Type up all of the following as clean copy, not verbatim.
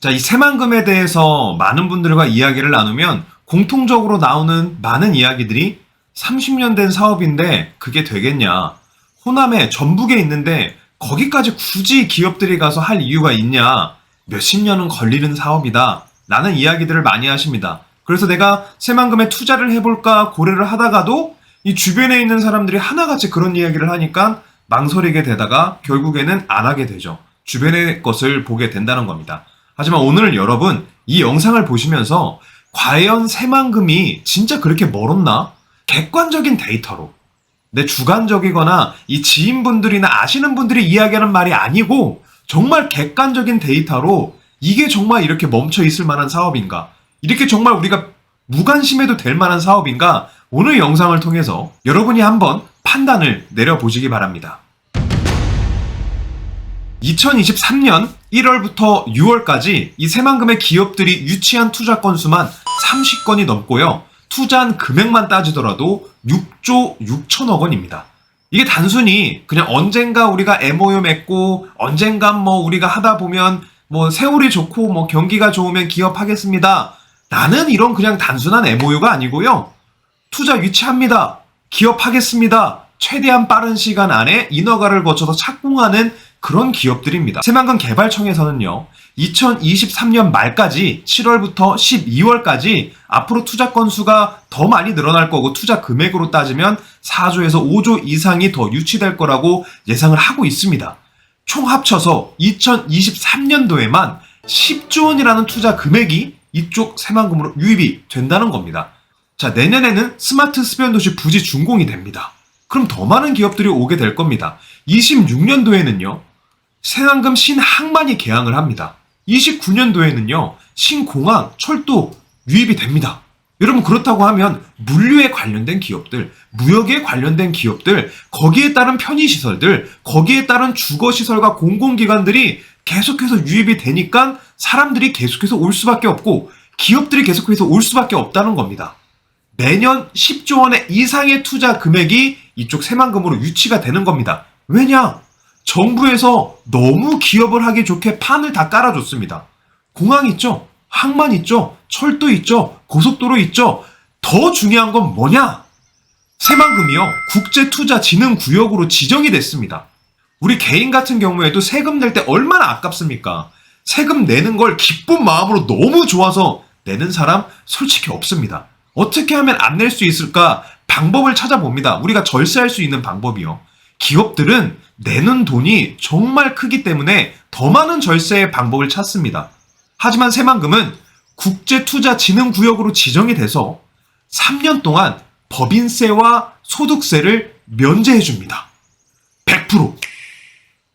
자, 이 새만금에 대해서 많은 분들과 이야기를 나누면 공통적으로 나오는 많은 이야기들이 30년 된 사업인데 그게 되겠냐. 호남에 전북에 있는데 거기까지 굳이 기업들이 가서 할 이유가 있냐. 몇십 년은 걸리는 사업이다. 라는 이야기들을 많이 하십니다. 그래서 내가 새만금에 투자를 해볼까 고려를 하다가도 이 주변에 있는 사람들이 하나같이 그런 이야기를 하니까 망설이게 되다가 결국에는 안 하게 되죠. 주변의 것을 보게 된다는 겁니다. 하지만 오늘 여러분 이 영상을 보시면서 과연 새만금이 진짜 그렇게 멀었나? 객관적인 데이터로 내 주관적이거나 이 지인분들이나 아시는 분들이 이야기하는 말이 아니고 정말 객관적인 데이터로 이게 정말 이렇게 멈춰 있을 만한 사업인가? 이렇게 정말 우리가 무관심해도 될 만한 사업인가? 오늘 영상을 통해서 여러분이 한번 판단을 내려보시기 바랍니다. 2023년 1월부터 6월까지 이 새만금의 기업들이 유치한 투자 건수만 30건이 넘고요. 투자한 금액만 따지더라도 6조 6천억 원입니다. 이게 단순히 그냥 언젠가 우리가 MOU 맺고 언젠가 우리가 하다 보면 세월이 좋고 경기가 좋으면 기업하겠습니다. 나는 이런 그냥 단순한 MOU가 아니고요. 투자 유치합니다. 기업하겠습니다. 최대한 빠른 시간 안에 인허가를 거쳐서 착공하는 그런 기업들입니다. 새만금 개발청에서는요. 2023년 말까지 7월부터 12월까지 앞으로 투자 건수가 더 많이 늘어날 거고 투자 금액으로 따지면 4조에서 5조 이상이 더 유치될 거라고 예상을 하고 있습니다. 총 합쳐서 2023년도에만 10조 원이라는 투자 금액이 이쪽 새만금으로 유입이 된다는 겁니다. 자, 내년에는 스마트 습연도시 부지 준공이 됩니다. 그럼 더 많은 기업들이 오게 될 겁니다. 26년도에는요. 새만금 신항만이 개항을 합니다. 29년도에는요. 신공항, 철도 유입이 됩니다. 여러분 그렇다고 하면 물류에 관련된 기업들, 무역에 관련된 기업들, 거기에 따른 편의시설들, 거기에 따른 주거시설과 공공기관들이 계속해서 유입이 되니까 사람들이 계속해서 올 수밖에 없고 기업들이 계속해서 올 수밖에 없다는 겁니다. 매년 10조 원의 이상의 투자 금액이 이쪽 새만금으로 유치가 되는 겁니다. 왜냐? 정부에서 너무 기업을 하기 좋게 판을 다 깔아줬습니다. 공항 있죠? 항만 있죠? 철도 있죠? 고속도로 있죠? 더 중요한 건 뭐냐? 새만금이요. 국제투자진흥구역으로 지정이 됐습니다. 우리 개인 같은 경우에도 세금 낼 때 얼마나 아깝습니까? 세금 내는 걸 기쁜 마음으로 너무 좋아서 내는 사람 솔직히 없습니다. 어떻게 하면 안 낼 수 있을까? 방법을 찾아봅니다. 우리가 절세할 수 있는 방법이요. 기업들은 내는 돈이 정말 크기 때문에 더 많은 절세의 방법을 찾습니다. 하지만 새만금은 국제투자진흥구역으로 지정이 돼서 3년 동안 법인세와 소득세를 면제해줍니다. 100%.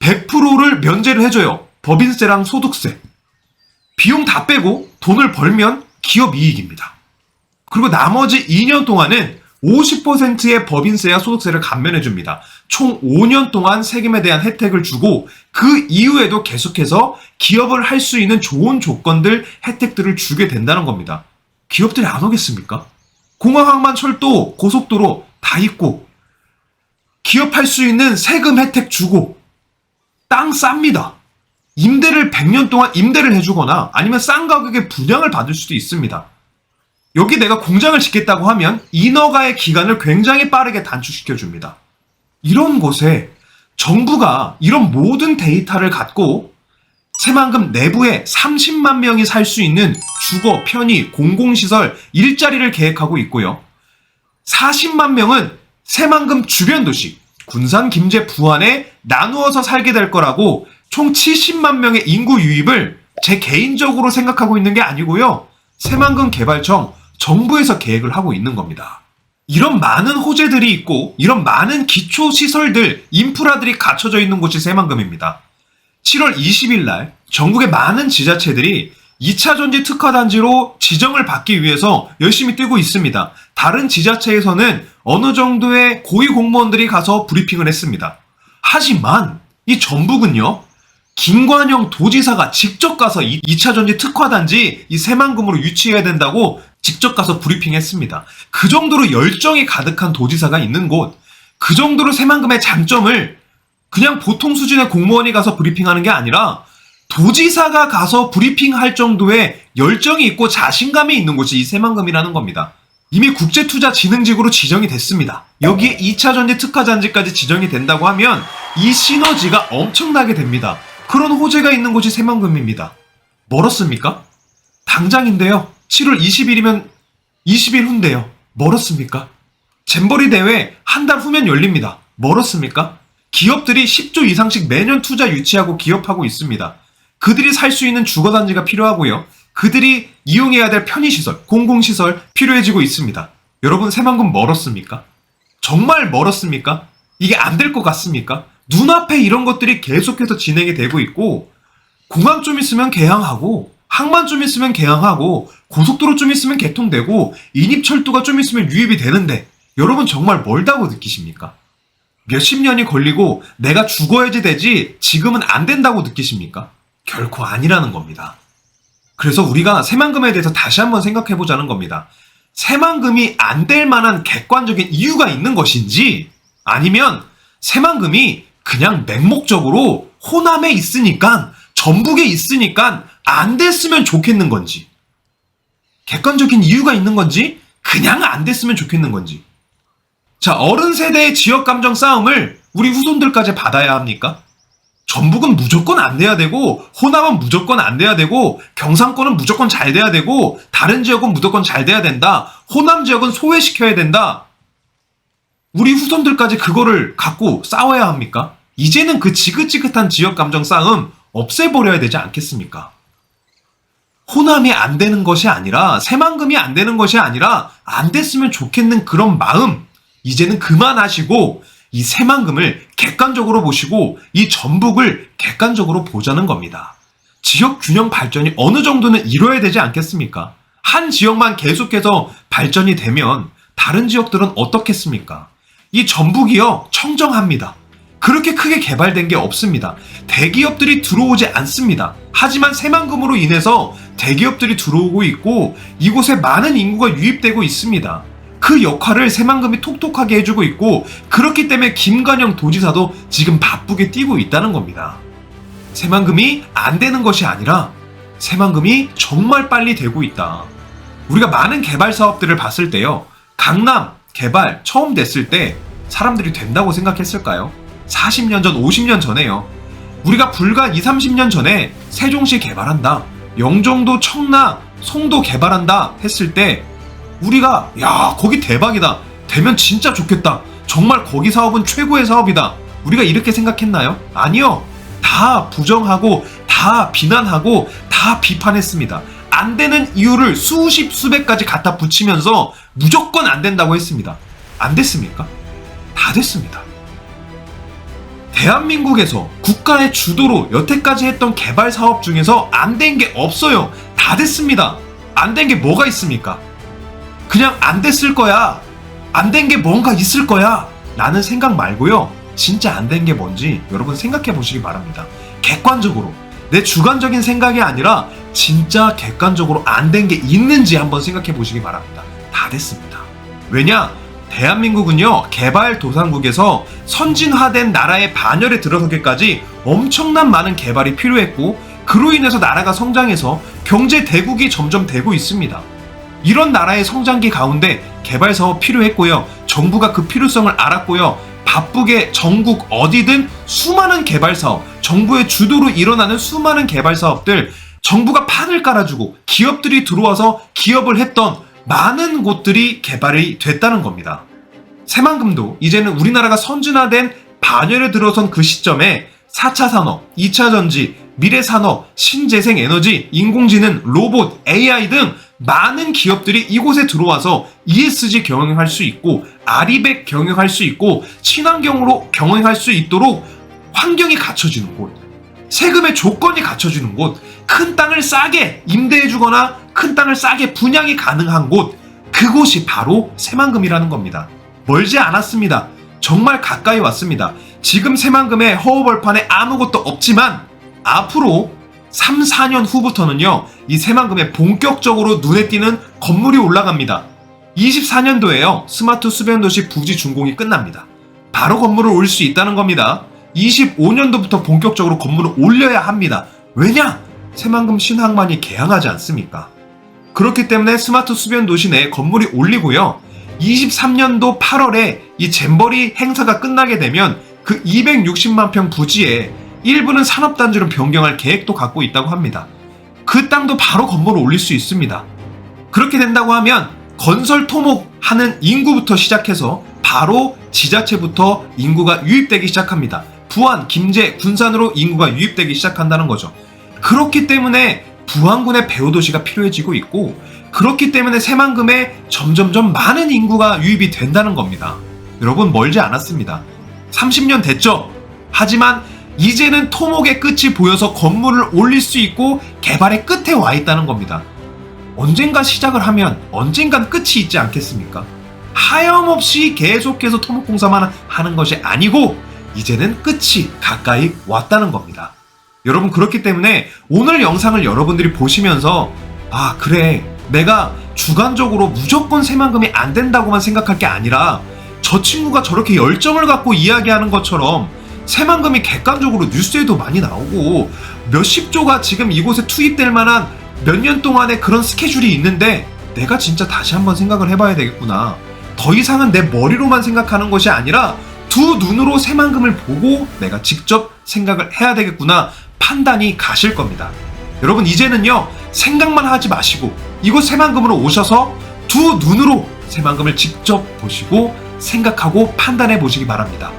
100%를 면제를 해줘요. 법인세랑 소득세. 비용 다 빼고 돈을 벌면 기업 이익입니다. 그리고 나머지 2년 동안은 50%의 법인세와 소득세를 감면해줍니다. 총 5년 동안 세금에 대한 혜택을 주고 그 이후에도 계속해서 기업을 할 수 있는 좋은 조건들, 혜택들을 주게 된다는 겁니다. 기업들이 안 오겠습니까? 공항, 항만, 철도, 고속도로 다 있고 기업할 수 있는 세금 혜택 주고 땅 쌉니다. 임대를 100년 동안 임대를 해주거나 아니면 싼 가격에 분양을 받을 수도 있습니다. 여기 내가 공장을 짓겠다고 하면 인허가의 기간을 굉장히 빠르게 단축시켜줍니다. 이런 곳에 정부가 이런 모든 데이터를 갖고 새만금 내부에 30만 명이 살 수 있는 주거, 편의, 공공시설, 일자리를 계획하고 있고요. 40만 명은 새만금 주변 도시, 군산, 김제, 부안에 나누어서 살게 될 거라고 총 70만 명의 인구 유입을 제 개인적으로 생각하고 있는 게 아니고요. 새만금 개발청, 정부에서 계획을 하고 있는 겁니다. 이런 많은 호재들이 있고 이런 많은 기초시설들, 인프라들이 갖춰져 있는 곳이 새만금입니다. 7월 20일 날 전국의 많은 지자체들이 2차 전지 특화단지로 지정을 받기 위해서 열심히 뛰고 있습니다. 다른 지자체에서는 어느 정도의 고위 공무원들이 가서 브리핑을 했습니다. 하지만 이 전북은요. 김관영 도지사가 직접 가서 2차 전지 특화단지 이 새만금으로 유치해야 된다고 직접 가서 브리핑했습니다. 그 정도로 열정이 가득한 도지사가 있는 곳, 그 정도로 새만금의 장점을 그냥 보통 수준의 공무원이 가서 브리핑하는 게 아니라 도지사가 가서 브리핑할 정도의 열정이 있고 자신감이 있는 곳이 이 새만금이라는 겁니다. 이미 국제투자진흥직으로 지정이 됐습니다. 여기에 2차전지 특화잔지까지 지정이 된다고 하면 이 시너지가 엄청나게 됩니다. 그런 호재가 있는 곳이 새만금입니다. 멀었습니까? 당장인데요. 7월 20일이면 20일 후인데요. 멀었습니까? 잼버리 대회 한 달 후면 열립니다. 멀었습니까? 기업들이 10조 이상씩 매년 투자 유치하고 기업하고 있습니다. 그들이 살 수 있는 주거단지가 필요하고요. 그들이 이용해야 될 편의시설, 공공시설 필요해지고 있습니다. 여러분, 새만금 멀었습니까? 정말 멀었습니까? 이게 안 될 것 같습니까? 눈앞에 이런 것들이 계속해서 진행이 되고 있고, 공항 좀 있으면 개항하고, 항만 좀 있으면 개항하고, 고속도로 좀 있으면 개통되고, 인입철도가 좀 있으면 유입이 되는데, 여러분 정말 멀다고 느끼십니까? 몇십 년이 걸리고 내가 죽어야지 되지 지금은 안 된다고 느끼십니까? 결코 아니라는 겁니다. 그래서 우리가 새만금에 대해서 다시 한번 생각해 보자는 겁니다. 새만금이 안 될 만한 객관적인 이유가 있는 것인지, 아니면 새만금이 그냥 맹목적으로 호남에 있으니까, 전북에 있으니까 안 됐으면 좋겠는 건지, 객관적인 이유가 있는 건지, 그냥 안 됐으면 좋겠는 건지. 자, 어른 세대의 지역 감정 싸움을 우리 후손들까지 받아야 합니까? 전북은 무조건 안 돼야 되고, 호남은 무조건 안 돼야 되고, 경상권은 무조건 잘 돼야 되고, 다른 지역은 무조건 잘 돼야 된다. 호남 지역은 소외시켜야 된다. 우리 후손들까지 그거를 갖고 싸워야 합니까? 이제는 그 지긋지긋한 지역 감정 싸움 없애버려야 되지 않겠습니까? 호남이 안 되는 것이 아니라, 새만금이 안 되는 것이 아니라, 안 됐으면 좋겠는 그런 마음, 이제는 그만하시고 이 새만금을 객관적으로 보시고 이 전북을 객관적으로 보자는 겁니다. 지역 균형 발전이 어느 정도는 이뤄야 되지 않겠습니까? 한 지역만 계속해서 발전이 되면 다른 지역들은 어떻겠습니까? 이 전북이요, 청정합니다. 그렇게 크게 개발된 게 없습니다. 대기업들이 들어오지 않습니다. 하지만 새만금으로 인해서 대기업들이 들어오고 있고 이곳에 많은 인구가 유입되고 있습니다. 그 역할을 새만금이 톡톡하게 해주고 있고, 그렇기 때문에 김관영 도지사도 지금 바쁘게 뛰고 있다는 겁니다. 새만금이 안 되는 것이 아니라 새만금이 정말 빨리 되고 있다. 우리가 많은 개발 사업들을 봤을 때요, 강남 개발 처음 됐을 때 사람들이 된다고 생각했을까요? 40년 전, 50년 전에요. 우리가 불과 20, 30년 전에 세종시 개발한다, 영종도, 청라, 송도 개발한다 했을 때 우리가 야, 거기 대박이다, 되면 진짜 좋겠다, 정말 거기 사업은 최고의 사업이다, 우리가 이렇게 생각했나요? 아니요. 다 부정하고 다 비난하고 다 비판했습니다. 안 되는 이유를 수십 수백 가지 갖다 붙이면서 무조건 안 된다고 했습니다. 안 됐습니까? 다 됐습니다. 대한민국에서 국가의 주도로 여태까지 했던 개발 사업 중에서 안 된 게 없어요. 다 됐습니다. 안 된 게 뭐가 있습니까? 그냥 안 됐을 거야, 안 된 게 뭔가 있을 거야 라는 생각 말고요, 진짜 안 된 게 뭔지 여러분 생각해 보시기 바랍니다. 객관적으로, 내 주관적인 생각이 아니라 진짜 객관적으로 안 된 게 있는지 한번 생각해 보시기 바랍니다. 다 됐습니다. 왜냐? 대한민국은요, 개발도상국에서 선진화된 나라의 반열에 들어서기까지 엄청난 많은 개발이 필요했고, 그로 인해서 나라가 성장해서 경제 대국이 점점 되고 있습니다. 이런 나라의 성장기 가운데 개발 사업 필요했고요, 정부가 그 필요성을 알았고요, 바쁘게 전국 어디든 수많은 개발 사업, 정부의 주도로 일어나는 수많은 개발 사업들, 정부가 판을 깔아주고 기업들이 들어와서 기업을 했던 많은 곳들이 개발이 됐다는 겁니다. 새만금도 이제는 우리나라가 선진화된 반열에 들어선 그 시점에 4차 산업, 2차 전지, 미래산업, 신재생에너지, 인공지능, 로봇, AI 등 많은 기업들이 이곳에 들어와서 ESG 경영할 수 있고, 아리백 경영할 수 있고, 친환경으로 경영할 수 있도록 환경이 갖춰지는 곳, 세금의 조건이 갖춰지는 곳, 큰 땅을 싸게 임대해주거나 큰 땅을 싸게 분양이 가능한 곳, 그곳이 바로 새만금이라는 겁니다. 멀지 않았습니다. 정말 가까이 왔습니다. 지금 새만금의 허허벌판에 아무것도 없지만 앞으로 3, 4년 후부터는요, 이 새만금에 본격적으로 눈에 띄는 건물이 올라갑니다. 24년도에요, 스마트 수변도시 부지 준공이 끝납니다. 바로 건물을 올 수 있다는 겁니다. 25년도부터 본격적으로 건물을 올려야 합니다. 왜냐? 새만금 신항만이 개항하지 않습니까? 그렇기 때문에 스마트 수변 도시 내에 건물이 올리고요. 23년도 8월에 이 잼버리 행사가 끝나게 되면 그 260만 평 부지에 일부는 산업단지로 변경할 계획도 갖고 있다고 합니다. 그 땅도 바로 건물을 올릴 수 있습니다. 그렇게 된다고 하면 건설 토목하는 인구부터 시작해서 바로 지자체부터 인구가 유입되기 시작합니다. 부안, 김제, 군산으로 인구가 유입되기 시작한다는 거죠. 그렇기 때문에 부안군의 배후도시가 필요해지고 있고, 그렇기 때문에 새만금에 점점점 많은 인구가 유입이 된다는 겁니다. 여러분, 멀지 않았습니다. 30년 됐죠? 하지만 이제는 토목의 끝이 보여서 건물을 올릴 수 있고 개발의 끝에 와 있다는 겁니다. 언젠가 시작을 하면 언젠간 끝이 있지 않겠습니까? 하염없이 계속해서 토목공사만 하는 것이 아니고 이제는 끝이 가까이 왔다는 겁니다. 여러분, 그렇기 때문에 오늘 영상을 여러분들이 보시면서 아, 그래, 내가 주관적으로 무조건 새만금이 안 된다고만 생각할 게 아니라 저 친구가 저렇게 열정을 갖고 이야기하는 것처럼 새만금이 객관적으로 뉴스에도 많이 나오고 몇십조가 지금 이곳에 투입될 만한 몇 년 동안의 그런 스케줄이 있는데 내가 진짜 다시 한번 생각을 해봐야 되겠구나. 더 이상은 내 머리로만 생각하는 것이 아니라 두 눈으로 새만금을 보고 내가 직접 생각을 해야 되겠구나 판단이 가실 겁니다. 여러분, 이제는요, 생각만 하지 마시고 이곳 새만금으로 오셔서 두 눈으로 새만금을 직접 보시고 생각하고 판단해 보시기 바랍니다.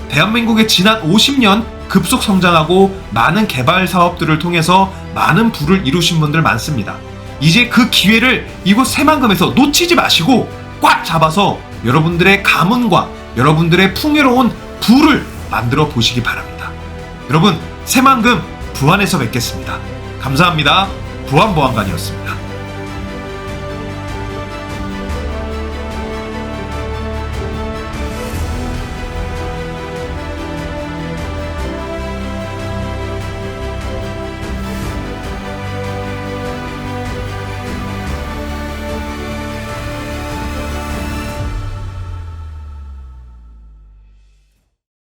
대한민국의 지난 50년 급속 성장하고 많은 개발 사업들을 통해서 많은 부를 이루신 분들 많습니다. 이제 그 기회를 이곳 새만금에서 놓치지 마시고 꽉 잡아서 여러분들의 가문과 여러분들의 풍요로운 부를 만들어 보시기 바랍니다. 여러분, 새만금 부안에서 뵙겠습니다. 감사합니다. 부안보안관이었습니다.